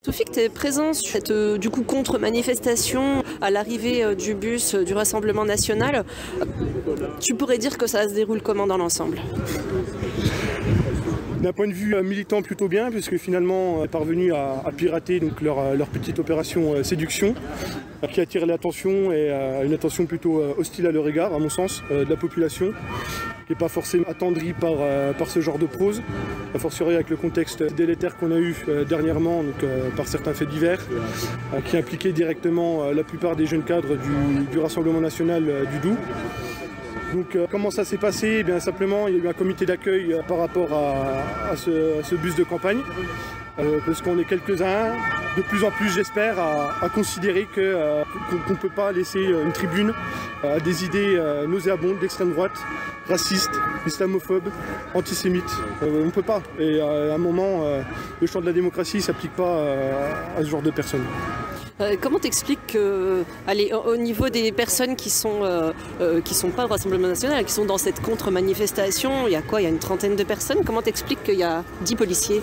Toufik, tu es présent sur cette contre-manifestation à l'arrivée du bus du Rassemblement national. Tu pourrais dire que ça se déroule comment dans l'ensemble? D'un point de vue militant, plutôt bien, puisque finalement on est parvenu à pirater donc, leur petite opération séduction, qui attire l'attention et une attention plutôt hostile à leur égard, à mon sens, de la population, qui n'est pas forcément attendrie par ce genre de prose, a fortiori avec le contexte délétère qu'on a eu dernièrement donc, par certains faits divers, qui impliquaient directement la plupart des jeunes cadres du Rassemblement national du Doubs. Donc comment ça s'est passé? Eh bien, simplement, il y a eu un comité d'accueil par rapport à ce bus de campagne, parce qu'on est quelques-uns, de plus en plus j'espère, à considérer qu'on ne peut pas laisser une tribune à des idées nauséabondes d'extrême droite, racistes, islamophobes, antisémites. On ne peut pas. Et à un moment, le champ de la démocratie ne s'applique pas à ce genre de personnes. Comment t'expliques que, au niveau des personnes qui sont pas au Rassemblement national, qui sont dans cette contre-manifestation, il y a quoi? Il y a une trentaine de personnes. Comment t'expliques qu'il y a 10 policiers?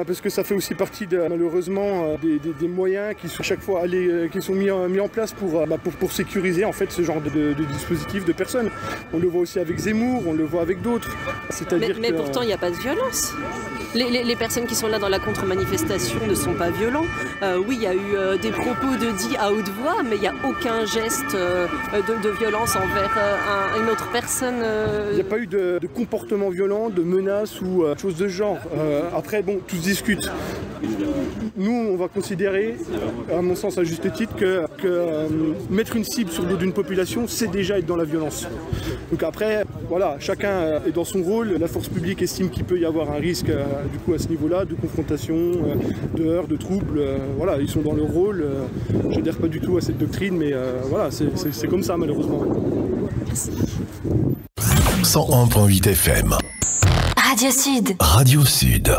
Parce que ça fait aussi partie malheureusement des moyens qui sont chaque fois qui sont mis en place pour sécuriser en fait ce genre de dispositif de personnes. On le voit aussi avec Zemmour, on le voit avec d'autres. Mais pourtant il n'y a pas de violence. Les personnes qui sont là dans la contre-manifestation ne sont pas violents. Oui, il y a eu des propos dits à haute voix, mais il n'y a aucun geste de violence envers une autre personne. Il n'y a pas eu de comportement violent, de menaces ou choses de ce genre. Après, bon, tout se discute. Nous, on va considérer, à mon sens à juste titre, que mettre une cible sur le dos d'une population, c'est déjà être dans la violence. Donc après, voilà, chacun est dans son rôle. La force publique estime qu'il peut y avoir un risque du coup à ce niveau-là, de confrontation, de heurts, de troubles. Voilà, ils sont dans leur rôle. Je n'adhère pas du tout à cette doctrine, mais voilà, c'est comme ça malheureusement. 101.8 FM. Radio Sud. Radio Sud.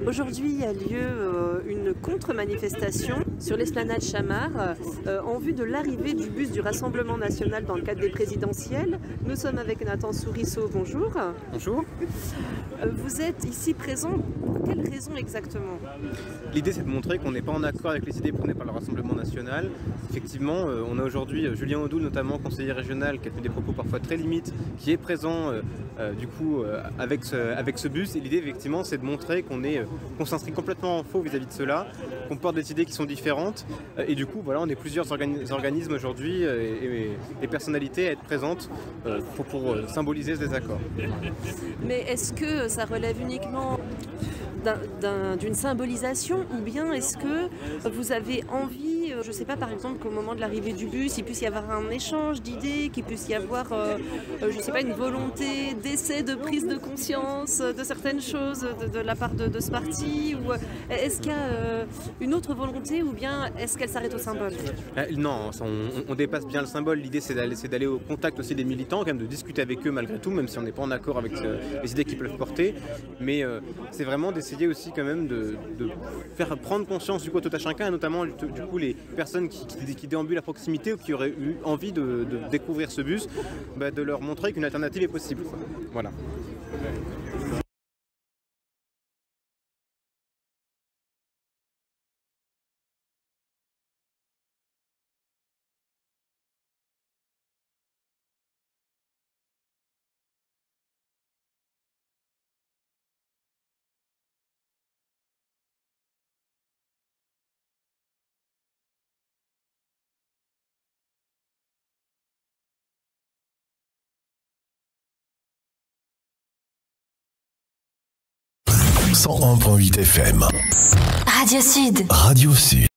Aujourd'hui a lieu une contre-manifestation sur l'esplanade Chamard en vue de l'arrivée du bus du Rassemblement national dans le cadre des présidentielles. Nous sommes avec Nathan Sourisseau, bonjour. Bonjour. Vous êtes ici présent, pour quelle raison exactement? L'idée c'est de montrer qu'on n'est pas en accord avec les idées prônées par le Rassemblement national. Effectivement, on a aujourd'hui Julien Audoul, notamment conseiller régional, qui a fait des propos parfois très limites, qui est présent avec ce bus. Et l'idée effectivement c'est de montrer qu'on s'inscrit complètement en faux vis-à-vis de cela, qu'on porte des idées qui sont différentes. Et du coup, voilà, on est plusieurs organismes aujourd'hui et personnalités à être présentes pour symboliser ce désaccord. Mais est-ce que ça relève uniquement d'une symbolisation ou bien est-ce que vous avez envie, je ne sais pas, par exemple qu'au moment de l'arrivée du bus, il puisse y avoir un échange d'idées, qu'il puisse y avoir, je ne sais pas, une volonté d'essai, de prise de conscience de certaines choses de la part de ce parti, ou est-ce qu'il y a une autre volonté ou bien est-ce qu'elle s'arrête au symbole? Non, on dépasse bien le symbole. L'idée c'est d'aller au contact aussi des militants, quand même de discuter avec eux malgré tout, même si on n'est pas en accord avec les idées qu'ils peuvent porter. Mais c'est vraiment d'essayer aussi quand même de faire prendre conscience du coup à tout à chacun, et notamment du coup les personnes qui déambulent à proximité ou qui auraient eu envie de découvrir ce bus, de leur montrer qu'une alternative est possible. Voilà. .8 FM. Radio Sud. Radio Sud.